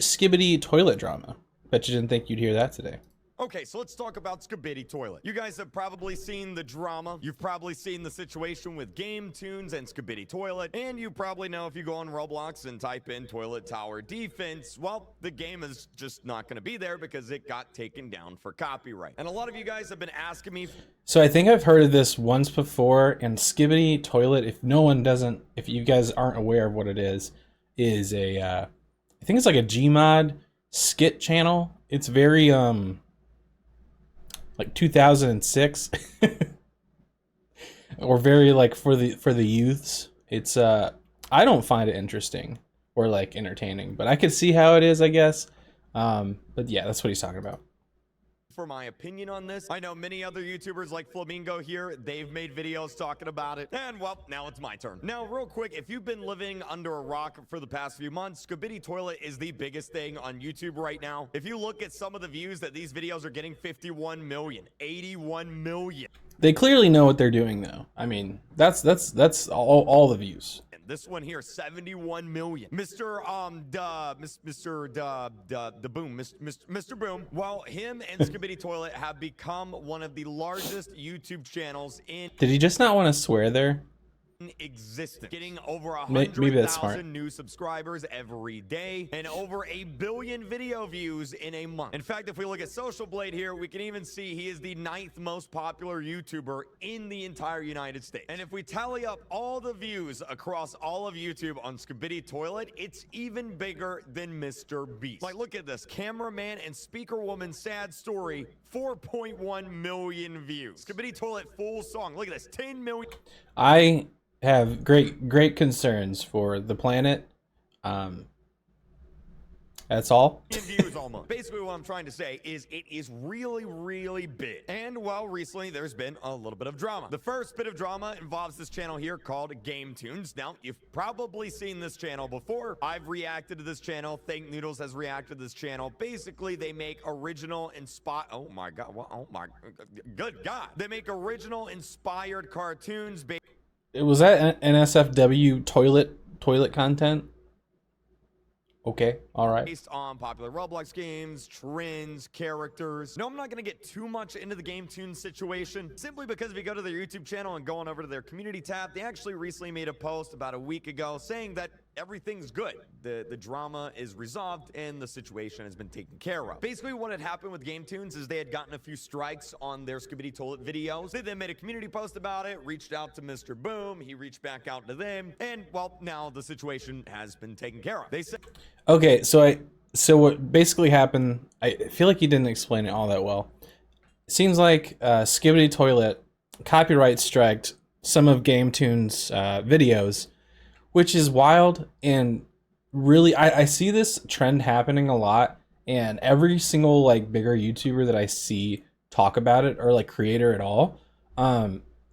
Skibidi toilet drama. Bet you didn't think you'd hear that today. Okay, so let's talk about SKIBIDI Toilet. You guys have probably seen the drama. You've probably seen the situation with Game Tunes and SKIBIDI Toilet. And you probably know if you go on Roblox and type in Toilet Tower Defense, well, the game is just not going to be there because it got taken down for copyright. And a lot of you guys have been asking me. So I think I've heard of this once before, and Skibidi Toilet, if you guys aren't aware of what it is a, I think it's like a Gmod skit channel. It's very, like 2006 or very like for the youths. It's I don't find it interesting or like entertaining, but I could see how it is, I guess. But yeah, that's what he's talking about. For my opinion on this, I know many other YouTubers like Flamingo here, they've made videos talking about it, and well, now it's my turn. Now, real quick, if you've been living under a rock for the past few months, SKIBIDI Toilet is the biggest thing on YouTube right now. If you look at some of the views that these videos are getting, 51 million, 81 million. They clearly know what they're doing, though. I mean, that's all the views. This one here, 71 million. Mr. Boom, Mr. Boom. Well, him and SKIBIDI Toilet have become one of the largest YouTube channels in. Did he just not want to swear there? Existence, getting over Maybe that's smart. 100,000 new subscribers every day and over 1 billion video views in a month. In fact, if we look at Social Blade here, we can even see he is the 9th most popular YouTuber in the entire United States. And if we tally up all the views across all of YouTube on SKIBIDI Toilet, it's even bigger than Mr. Beast. Like, look at this. Cameraman and Speaker Woman Sad Story, 4.1 million views. SKIBIDI Toilet full song. Look at this, 10 million. I have great concerns for the planet. That's all. Views almost. Basically, what I'm trying to say is it is really big. And well, recently there's been a little bit of drama. The first bit of drama involves this channel here called Game Tunes. Now, you've probably seen this channel before. I've reacted to this channel. Think Noodles has reacted to this channel. Basically, they make original oh my god, oh my good god. They make original inspired cartoons. Was that NSFW toilet content? Okay, all right. Based on popular Roblox games, trends, characters. No, I'm not going to get too much into the Game Tunes situation, simply because if you go to their YouTube channel and go on over to their community tab, they actually recently made a post about a week ago saying that everything's good. The drama is resolved and the situation has been taken care of. Basically, what had happened with Game Tunes is they had gotten a few strikes on their SKIBIDI Toilet videos. They then made a community post about it, reached out to Mr. Boom, he reached back out to them, and well, now the situation has been taken care of. They said, okay, so what basically happened, I feel like you didn't explain it all that well. It seems like SKIBIDI Toilet copyright striked some of Game Tunes videos, which is wild. And really, I see this trend happening a lot, and every single like bigger YouTuber that I see talk about it, or like creator at all,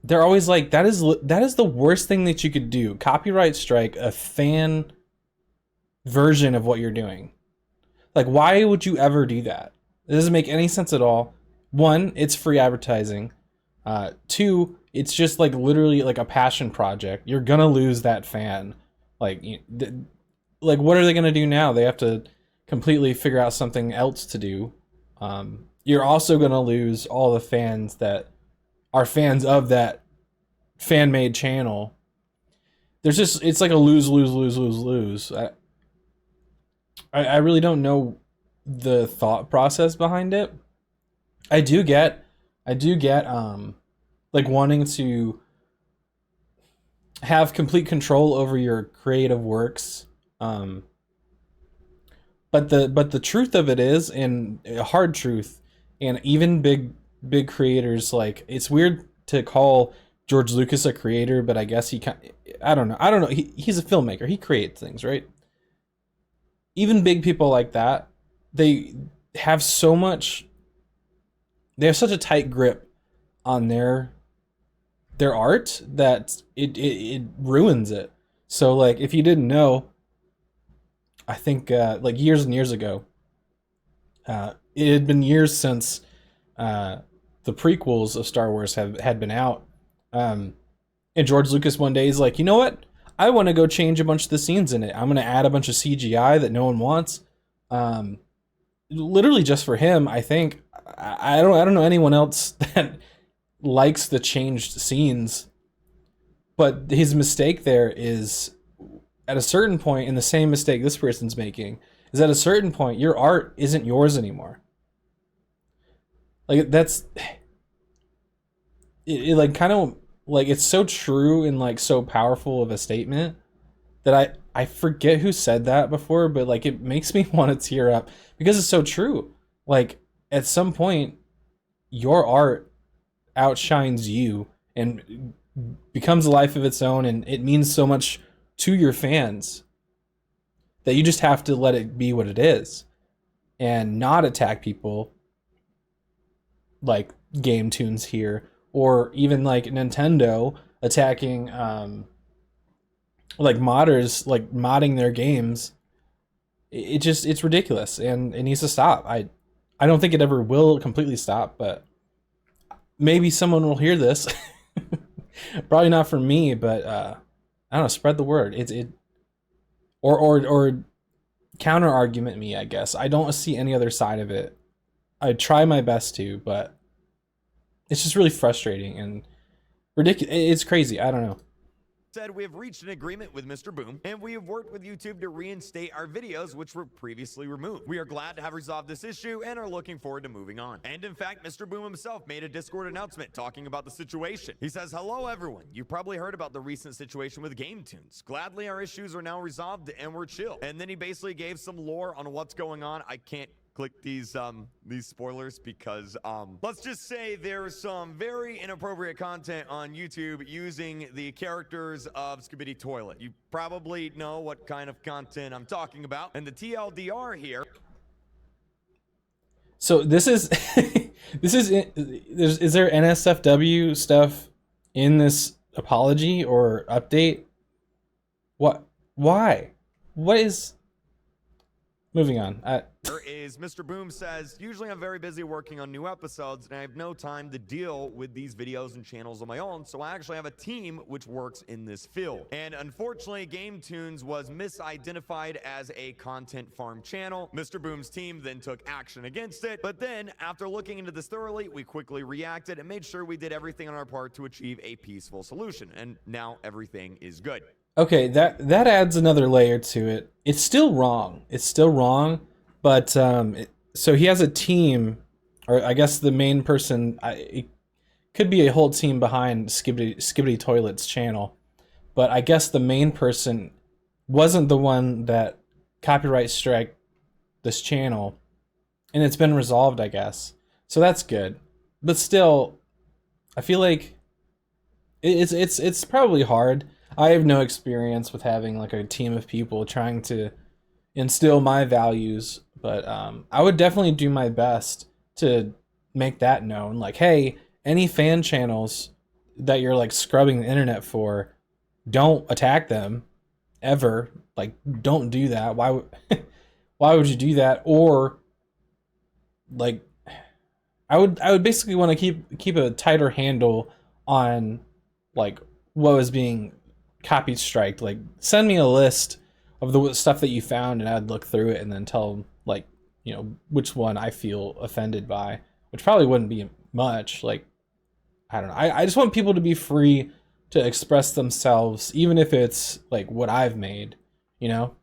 they're always like, that is the worst thing that you could do. Copyright strike a fan version of what you're doing. Like, why would you ever do that? It doesn't make any sense at all. One, it's free advertising. Two, it's just like literally like a passion project. You're gonna lose that fan. Like, like what are they gonna do now? They have to completely figure out something else to do. You're also gonna lose all the fans that are fans of that fan-made channel. It's like a lose. I really don't know the thought process behind it. I do get like wanting to have complete control over your creative works. But the truth of it is, and a hard truth, and even big creators, like, it's weird to call George Lucas a creator, but I guess I don't know. He's a filmmaker. He creates things, right? Even big people like that, they have such a tight grip on their art that it ruins it. So like, if you didn't know, I think like years and years ago, it had been years since the prequels of Star Wars had been out, and George Lucas one day is like, you know what? I want to go change a bunch of the scenes in it. I'm going to add a bunch of CGI that no one wants. Literally just for him, I think. I don't know anyone else that likes the changed scenes, but his mistake there is at a certain point, and the same mistake this person's making is at a certain point your art isn't yours anymore. Like that's it like kind of like it's so true and like so powerful of a statement that I forget who said that before, but like it makes me want to tear up because it's so true. Like at some point your art outshines you and becomes a life of its own, and it means so much to your fans that you just have to let it be what it is and not attack people like Game Tunes here, or even like Nintendo attacking like modders, like modding their games. It's ridiculous, and it needs to stop. I don't think it ever will completely stop, but maybe someone will hear this. Probably not from me, but I don't know, spread the word. Or counter argument me, I guess. I don't see any other side of it. I try my best to, but it's just really frustrating and ridiculous. It's crazy. I don't know. Said we have reached an agreement with Mr. Boom, and we have worked with YouTube to reinstate our videos which were previously removed. We are glad to have resolved this issue and are looking forward to moving on. And in fact, Mr. Boom himself made a Discord announcement talking about the situation. He says, "Hello everyone. You probably heard about the recent situation with Game Tunes. Gladly our issues are now resolved and we're chill." And then he basically gave some lore on what's going on. I can't click these spoilers because let's just say there's some very inappropriate content on YouTube using the characters of Skibidi Toilet. You probably know what kind of content I'm talking about, and the TLDR here. So this is is there NSFW stuff in this apology or update? What? Why? What is? Moving on. Is Mr. Boom says, "Usually I'm very busy working on new episodes and I have no time to deal with these videos and channels on my own, so I actually have a team which works in this field. And unfortunately, Game Tunes was misidentified as a content farm channel. Mr. Boom's team then took action against it, but then after looking into this thoroughly, we quickly reacted and made sure we did everything on our part to achieve a peaceful solution, and now everything is good." Okay, that adds another layer to it. It's still wrong. It's still wrong, but so he has a team, or I guess the main person. It could be a whole team behind Skibidi Toilet's channel, but I guess the main person wasn't the one that copyright strike this channel, and it's been resolved, I guess. So that's good, but still, I feel like it's probably hard. I have no experience with having like a team of people trying to instill my values, but I would definitely do my best to make that known. Like, hey, any fan channels that you're like scrubbing the internet for, don't attack them ever. Like, don't do that. Why would you do that? Or like, I would basically want to keep a tighter handle on like what was being copy striked. Like, send me a list of the stuff that you found and I'd look through it and then tell, like, you know, which one I feel offended by, which probably wouldn't be much. Like, I don't know. I just want people to be free to express themselves, even if it's like what I've made, you know?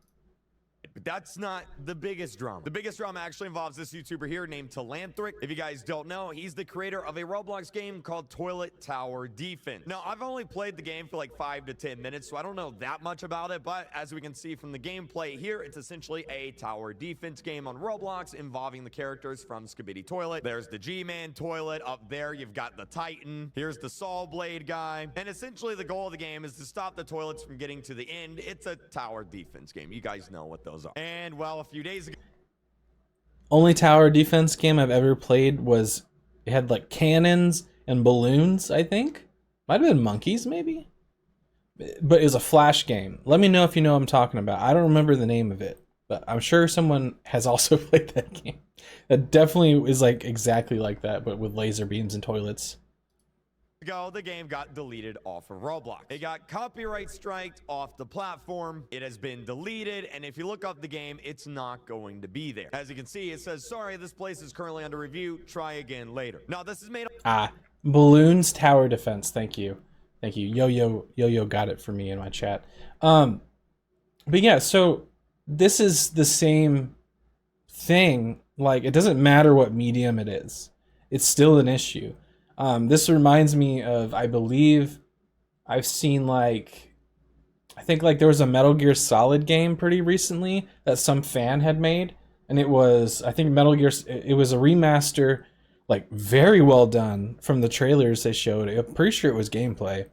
But that's not the biggest drama. The biggest drama actually involves this YouTuber here named Talanthric. If you guys don't know, he's the creator of a Roblox game called Toilet Tower Defense. Now, I've only played the game for like 5 to 10 minutes, so I don't know that much about it, but as we can see from the gameplay here, it's essentially a tower defense game on Roblox involving the characters from Skibidi Toilet. There's the G-Man Toilet. Up there, you've got the Titan. Here's the Saw Blade guy. And essentially, the goal of the game is to stop the toilets from getting to the end. It's a tower defense game. You guys know what those are. And well, a few days ago, only tower defense game I've ever played was, it had like cannons and balloons, I think. Might have been monkeys, maybe? But it was a flash game. Let me know if you know what I'm talking about. I don't remember the name of it, but I'm sure someone has also played that game. That definitely is like exactly like that, but with laser beams and toilets. ago, the game got deleted off of Roblox. It got copyright striked off the platform. It has been deleted, and if you look up the game, it's not going to be there. As you can see, it says, sorry, this place is currently under review. Try again later. Now, this is made... Balloons Tower Defense. Thank you. Thank you. Yo-Yo got it for me in my chat. But yeah, so this is the same thing. Like, it doesn't matter what medium it is. It's still an issue. This reminds me of, I believe I've seen like, I think like there was a Metal Gear Solid game pretty recently that some fan had made. And it was, I think Metal Gear, it was a remaster, like very well done from the trailers they showed. I'm pretty sure it was gameplay.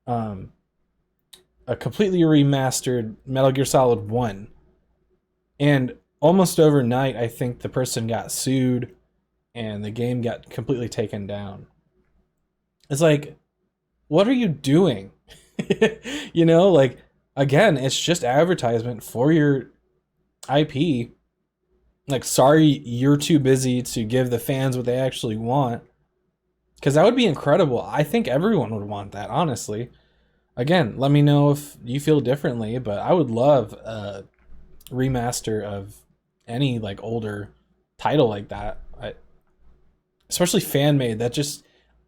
A completely remastered Metal Gear Solid 1. And almost overnight, I think the person got sued and the game got completely taken down. It's like, what are you doing? You know, like, again, it's just advertisement for your IP. Like, sorry, you're too busy to give the fans what they actually want. Because that would be incredible. I think everyone would want that, honestly. Again, let me know if you feel differently, but I would love a remaster of any, like, older title like that. Especially fan-made. That just...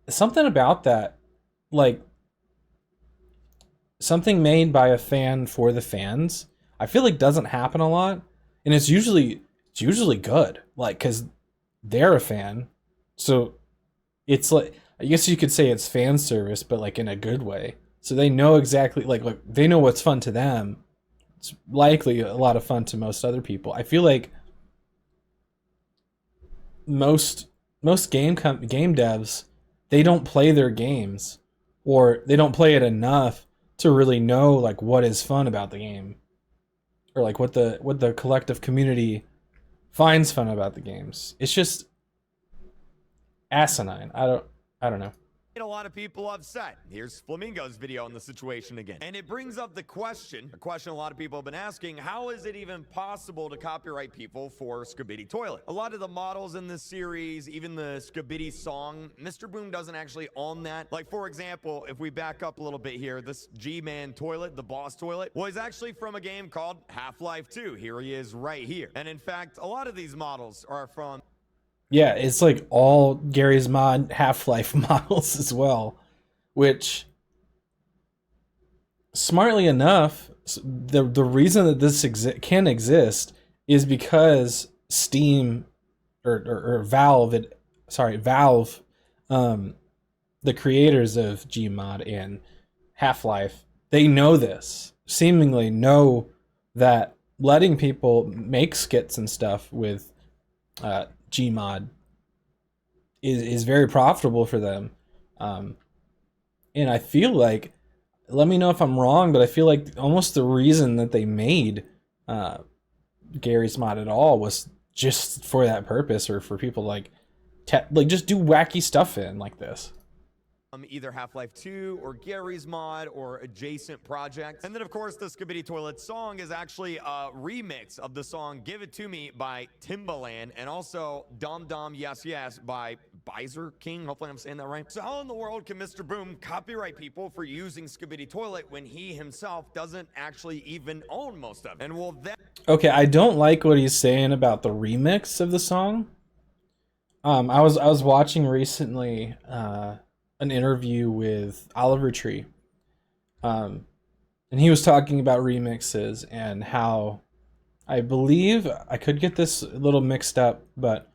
Something about that, like, something made by a fan for the fans, I feel like doesn't happen a lot. And it's usually good, like, because they're a fan. So it's like, I guess you could say it's fan service, but like in a good way. So they know exactly, like they know what's fun to them. It's likely a lot of fun to most other people. I feel like most game devs, they don't play their games, or they don't play it enough to really know like what is fun about the game, or like what the collective community finds fun about the games. It's just asinine. I don't know. A lot of people upset. Here's Flamingo's video on the situation again. And it brings up the question, a question a lot of people have been asking, how is it even possible to copyright people for Skibidi Toilet? A lot of the models in this series, even the Skibidi song, Mr. Boom doesn't actually own that. Like, for example, if we back up a little bit here, this G-Man toilet, the boss toilet, was actually from a game called Half-Life 2. Here he is right here. And in fact, a lot of these models are from... Yeah, it's like all Gary's Mod Half-Life models as well, which, smartly enough, the reason that this can exist is because Steam or Valve, the creators of Gmod and Half-Life, they know this, seemingly know that letting people make skits and stuff with Gmod is very profitable for them. And I feel like, let me know if I'm wrong, but I feel like almost the reason that they made Gary's Mod at all was just for that purpose, or for people like just do wacky stuff in like this. Either Half-Life 2 or Gary's Mod or adjacent projects. And then, of course, the Skibidi Toilet song is actually a remix of the song Give It To Me by Timbaland, and also Dum Dum Yes Yes by Bizer King. Hopefully I'm saying that right. So how in the world can Mr. Boom copyright people for using Skibidi Toilet when he himself doesn't actually even own most of it? And will that... Okay, I don't like what he's saying about the remix of the song. I was watching recently an interview with Oliver Tree, and he was talking about remixes and how, I believe, I could get this a little mixed up, but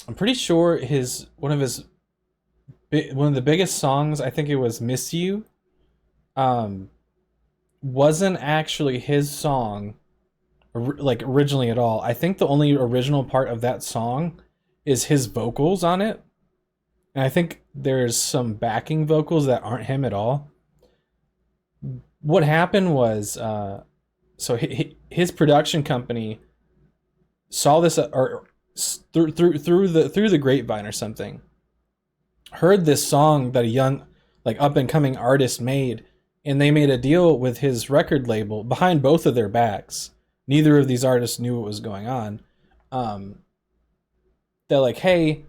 I'm pretty sure one of the biggest songs, I think it was Miss You, wasn't actually his song like originally at all. I think the only original part of that song is his vocals on it. And I think there's some backing vocals that aren't him at all. What happened was, so his production company saw this, or through the grapevine or something, heard this song that a young, like, up and coming artist made, and they made a deal with his record label behind both of their backs. Neither of these artists knew what was going on. They're like, hey.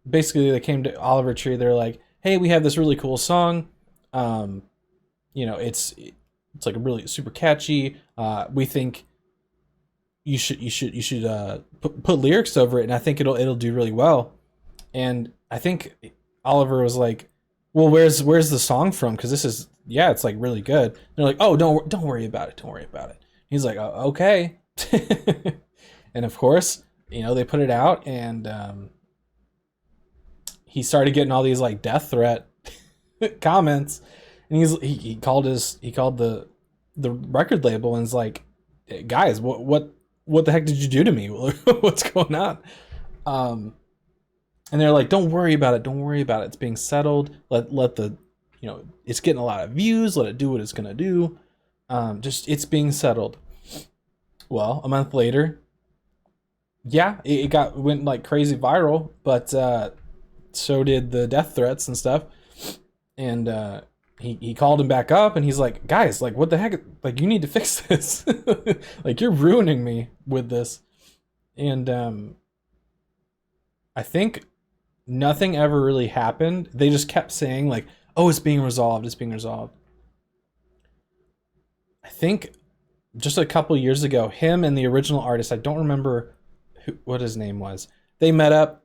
Basically, they came to Oliver Tree. They're like, hey, we have this really cool song. You know, it's like a really super catchy. We think you should put lyrics over it, and I think it'll do really well. And I think Oliver was like, well, where's the song from? Because this is, yeah, it's like really good. And they're like, oh, don't worry about it. Don't worry about it. He's like, oh, okay. And of course, you know, they put it out, and he started getting all these like death threat comments, and he called the record label and is like, hey, guys, what the heck did you do to me? What's going on? And they're like, don't worry about it. Don't worry about it. It's being settled. Let the, you know, it's getting a lot of views. Let it do what it's gonna do. Just it's being settled. Well, a month later, yeah, it went like crazy viral, but so did the death threats and stuff. And he called him back up, and he's like, guys, like, what the heck? Like, you need to fix this. Like, you're ruining me with this. And I think nothing ever really happened. They just kept saying like, oh, it's being resolved. It's being resolved. I think just a couple years ago, him and the original artist, I don't remember what his name was. They met up,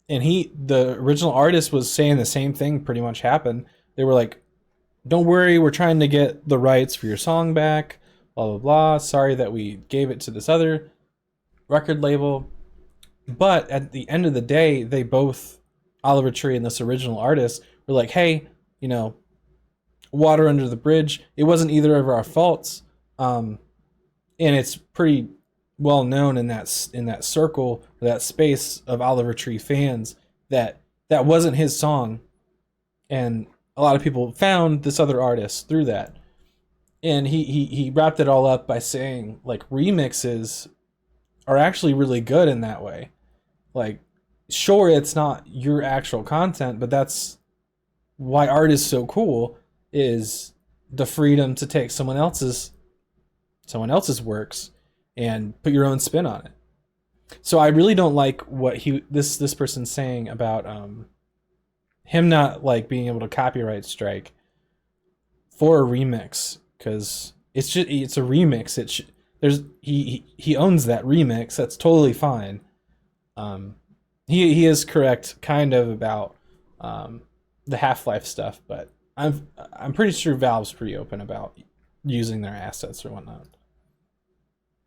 and the original artist was saying the same thing pretty much happened. They were like, don't worry, we're trying to get the rights for your song back, blah, blah, blah. Sorry that we gave it to this other record label. But at the end of the day, they both, Oliver Tree and this original artist, were like, hey, you know, water under the bridge. It wasn't either of our faults. And it's pretty well known in that circle, that space of Oliver Tree fans, that wasn't his song. And a lot of people found this other artist through that. And he wrapped it all up by saying, like, remixes are actually really good in that way. Like, sure, it's not your actual content, but that's why art is so cool, is the freedom to take someone else's works and put your own spin on it. So I really don't like what this person's saying about him not like being able to copyright strike for a remix, because it's a remix. He owns that remix. That's totally fine. He is correct kind of about the Half-Life stuff, but I'm pretty sure Valve's pretty open about using their assets or whatnot.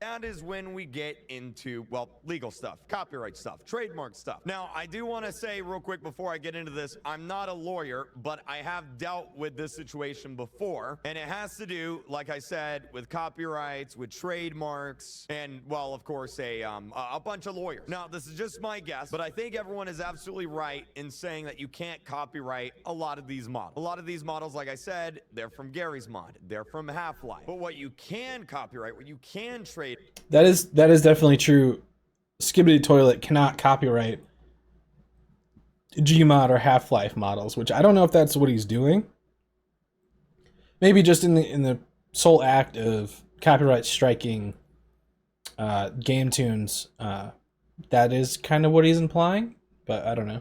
That is when we get into, well, legal stuff, copyright stuff, trademark stuff. Now, I do want to say real quick before I get into this, I'm not a lawyer, but I have dealt with this situation before, and it has to do, like I said, with copyrights, with trademarks, and, well, of course, a bunch of lawyers. Now, this is just my guess, but I think everyone is absolutely right in saying that you can't copyright a lot of these models. A lot of these models, like I said, they're from Gary's Mod, they're from Half-Life. But what you can copyright, what you can trade, that is definitely true. Skibidi Toilet cannot copyright Gmod or Half-Life models, which I don't know if that's what he's doing. Maybe just in the sole act of copyright striking game tunes, that is kind of what he's implying, but I don't know.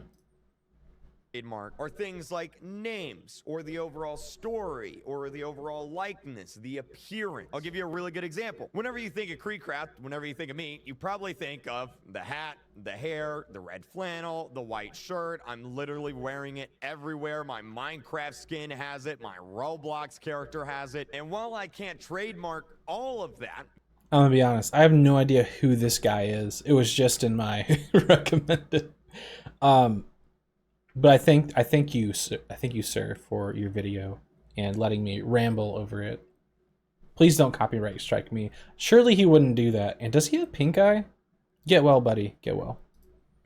Trademark are things like names, or the overall story, or the overall likeness, the appearance. I'll give you a really good example. Whenever you think of KreekCraft, whenever you think of me, you probably think of the hat, the hair, the red flannel, the white shirt. I'm literally wearing it everywhere. My Minecraft skin has it. My Roblox character has it. And while I can't trademark all of that, I'm gonna be honest, I have no idea who this guy is. It was just in my recommended. But I thank you, sir, for your video and letting me ramble over it. Please don't copyright strike me. Surely he wouldn't do that. And does he have pink eye? Get well, buddy. Get well.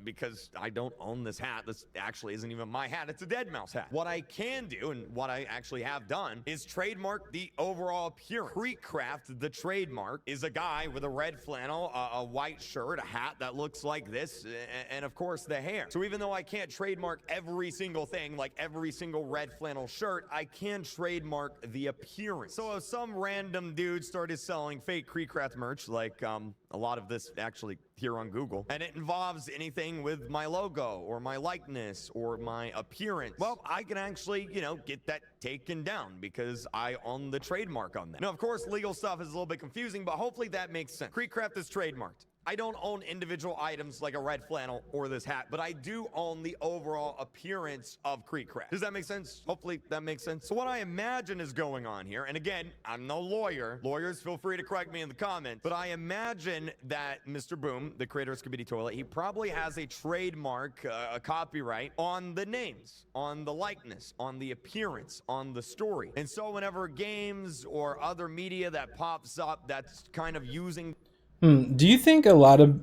because I don't own this hat. This actually isn't even my hat. It's a deadmau5 hat. What I can do, and what I actually have done, is trademark the overall appearance. KreekCraft, the trademark, is a guy with a red flannel, a white shirt, a hat that looks like this, and of course the hair. So even though I can't trademark every single thing, like every single red flannel shirt, I can trademark the appearance. So if some random dude started selling fake KreekCraft merch, like a lot of this actually here on Google, and it involves anything with my logo or my likeness or my appearance, well, I can actually, you know, get that taken down because I own the trademark on that. Now, of course, legal stuff is a little bit confusing, but hopefully that makes sense. KreekCraft is trademarked. I don't own individual items like a red flannel or this hat, but I do own the overall appearance of KreekCraft. Does that make sense? Hopefully that makes sense. So what I imagine is going on here, and again, I'm no lawyer. Lawyers, feel free to correct me in the comments, but I imagine that Mr. Boom, the creator of Skibidi Toilet, he probably has a trademark, a copyright on the names, on the likeness, on the appearance, on the story. And so whenever games or other media that pops up that's kind of using... Do you think a lot of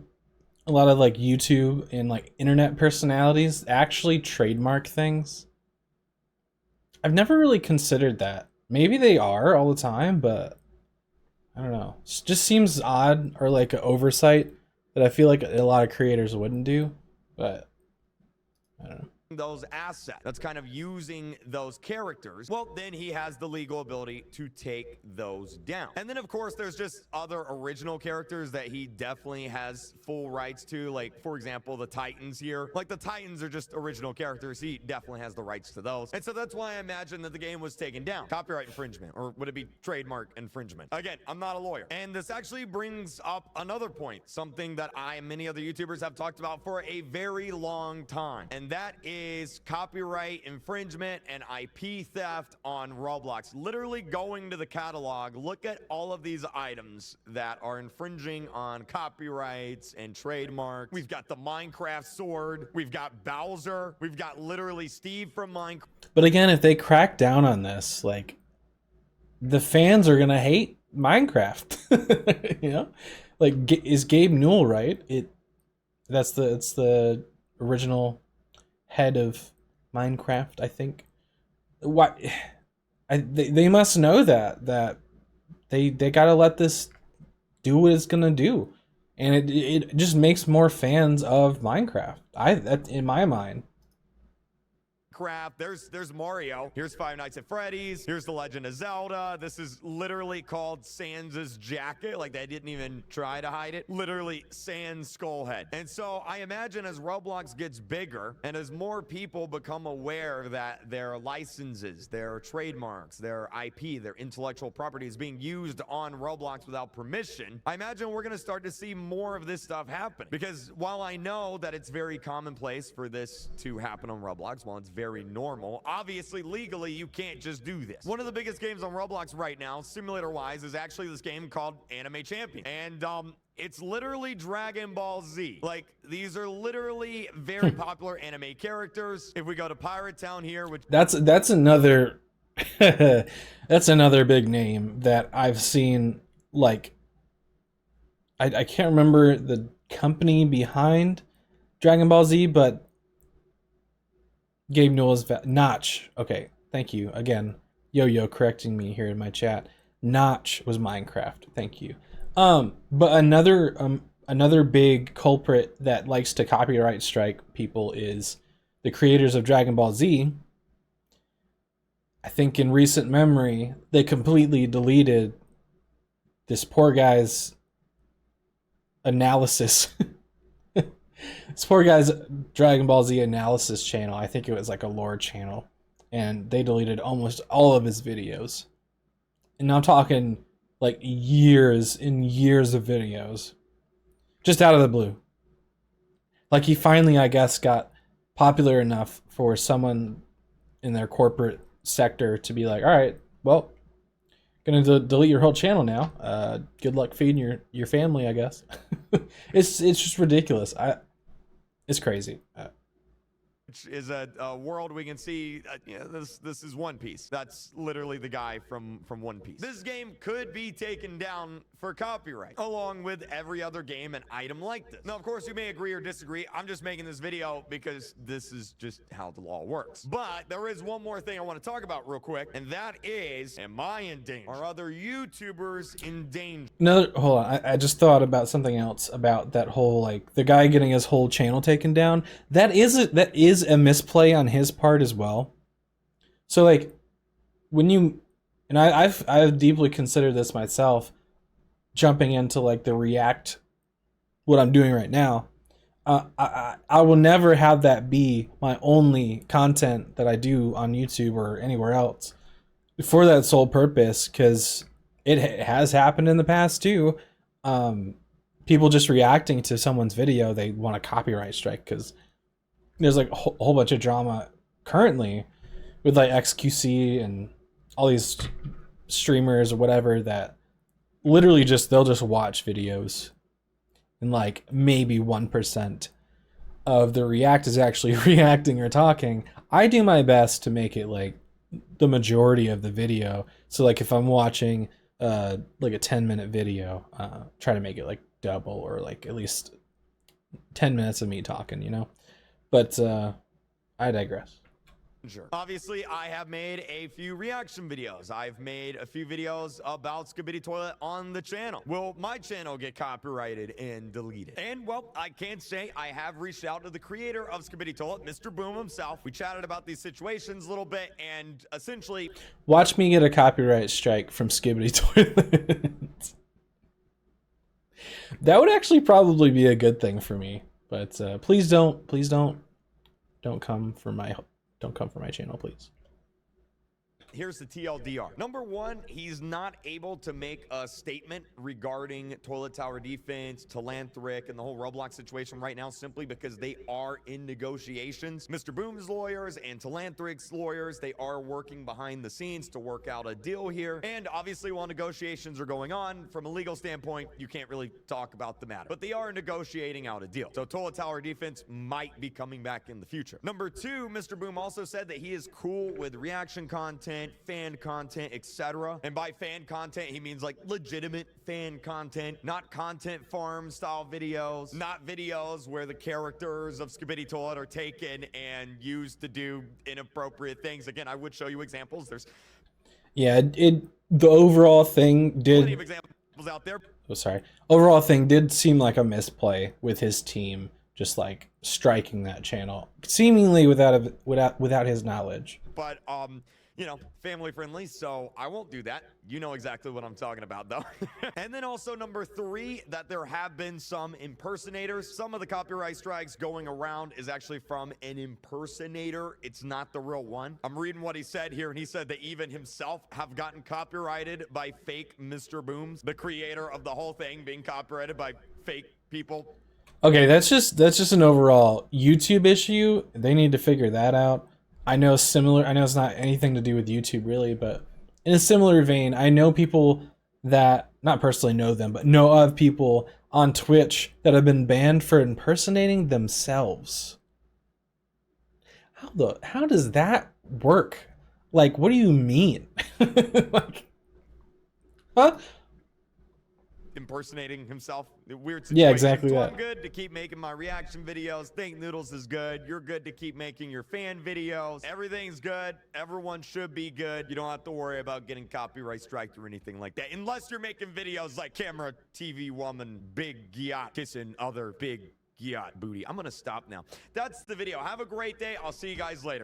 like YouTube and like internet personalities actually trademark things? I've never really considered that. Maybe they are all the time, but I don't know. It just seems odd or like an oversight that I feel like a lot of creators wouldn't do, but I don't know. Those assets, that's kind of using those characters, well, then he has the legal ability to take those down. And then of course there's just other original characters that he definitely has full rights to, like for example the Titans here. Like the Titans are just original characters, he definitely has the rights to those, and so that's why I imagine that the game was taken down. Copyright infringement, or would it be trademark infringement? Again, I'm not a lawyer, and this actually brings up another point, something that I and many other YouTubers have talked about for a very long time, and that is copyright infringement and IP theft on Roblox. Literally going to the catalog, look at all of these items that are infringing on copyrights and trademarks. We've got the Minecraft sword, we've got Bowser, we've got literally Steve from Minecraft. But again, if they crack down on this, like the fans are gonna hate Minecraft. You know, like is Gabe Newell right? It's the original head of Minecraft, I think. Why? They must know that they gotta let this do what it's gonna do, and it just makes more fans of Minecraft. That in my mind. There's Mario. Here's Five Nights at Freddy's. Here's The Legend of Zelda. This is literally called Sans' jacket. Like they didn't even try to hide it. Literally Sans Skullhead. And so I imagine as Roblox gets bigger and as more people become aware that their licenses, their trademarks, their IP, their intellectual property is being used on Roblox without permission, I imagine we're going to start to see more of this stuff happen. Because while I know that it's very commonplace for this to happen on Roblox, while it's very normal, obviously legally you can't just do this. One of the biggest games on Roblox right now, simulator wise, is actually this game called Anime Champion, and it's literally Dragon Ball Z. Like these are literally very popular anime characters. If we go to Pirate Town here, which that's another that's another big name that I've seen. Like I can't remember the company behind Dragon Ball Z, but Gabe Newell's Notch. Okay, thank you again. Yo correcting me here in my chat. Notch was Minecraft. Thank you. But another big culprit that likes to copyright strike people is the creators of Dragon Ball Z. I think in recent memory they completely deleted this poor guy's analysis. This poor guy's Dragon Ball Z analysis channel. I think it was like a lore channel, and they deleted almost all of his videos. And I'm talking like years and years of videos, just out of the blue. Like he finally, I guess, got popular enough for someone in their corporate sector to be like, all right, well, gonna delete your whole channel now. Good luck feeding your family, I guess. It's just ridiculous. It's crazy. which is a world we can see. This is One Piece. That's literally the guy from One Piece. This game could be taken down for copyright, along with every other game and item like this. Now, of course, you may agree or disagree. I'm just making this video because this is just how the law works. But there is one more thing I want to talk about real quick, and that is, am I in danger? Are other YouTubers in danger? No, hold on. I just thought about something else about that whole, like, the guy getting his whole channel taken down. That is a misplay on his part as well. So, like, when you, and I've deeply considered this myself, jumping into, like, the React what I'm doing right now. I will never have that be my only content that I do on YouTube or anywhere else for that sole purpose, because it has happened in the past too. Um, People just reacting to someone's video, they want a copyright strike because there's like a whole bunch of drama currently with like XQC and all these streamers or whatever that literally just they'll just watch videos and like maybe 1% of the react is actually reacting or talking. I do my best to make it like the majority of the video. So like if I'm watching like a 10-minute video, try to make it like double or like at least 10 minutes of me talking, you know? But I digress. Sure. Obviously, I have made a few reaction videos. I've made a few videos about Skibidi Toilet on the channel. Will my channel get copyrighted and deleted? And, well, I can say I have reached out to the creator of Skibidi Toilet, Mr. Boom himself. We chatted about these situations a little bit, and essentially... Watch me get a copyright strike from Skibidi Toilet. That would actually probably be a good thing for me. But please don't come for my... Don't come for my channel, please. Here's the TLDR. Number one, he's not able to make a statement regarding Toilet Tower Defense, Talanthric, and the whole Roblox situation right now simply because they are in negotiations. Mr. Boom's lawyers and Talanthric's lawyers, they are working behind the scenes to work out a deal here. And obviously, while negotiations are going on, from a legal standpoint, you can't really talk about the matter. But they are negotiating out a deal. So Toilet Tower Defense might be coming back in the future. Number two, Mr. Boom also said that he is cool with reaction content, fan content, etc. And by fan content, he means like legitimate fan content, not content farm style videos, not videos where the characters of Skibidi Toilet are taken and used to do inappropriate things. Again, I would show you examples. There's the overall thing did plenty of examples out there. Oh, sorry. Overall thing did seem like a misplay with his team just like striking that channel seemingly without his knowledge. But you know, family friendly, so I won't do that. You know exactly what I'm talking about, though. And then also number three, that there have been some impersonators. Some of the copyright strikes going around is actually from an impersonator. It's not the real one. I'm reading what he said here, and he said that even himself have gotten copyrighted by fake Mr. Booms, the creator of the whole thing being copyrighted by fake people. Okay, that's just an overall YouTube issue. They need to figure that out. I know it's not anything to do with YouTube really, but in a similar vein, I know people that, not personally know them, but know of people on Twitch that have been banned for impersonating themselves. How does that work? Like, what do you mean? Like, huh? Impersonating himself. Weird situation. Yeah, exactly so that. I'm good to keep making my reaction videos. Think Noodles is good. You're good to keep making your fan videos. Everything's good. Everyone should be good. You don't have to worry about getting copyright striked or anything like that. Unless you're making videos like camera, TV woman, big yacht, kissing other big yacht booty. I'm going to stop now. That's the video. Have a great day. I'll see you guys later.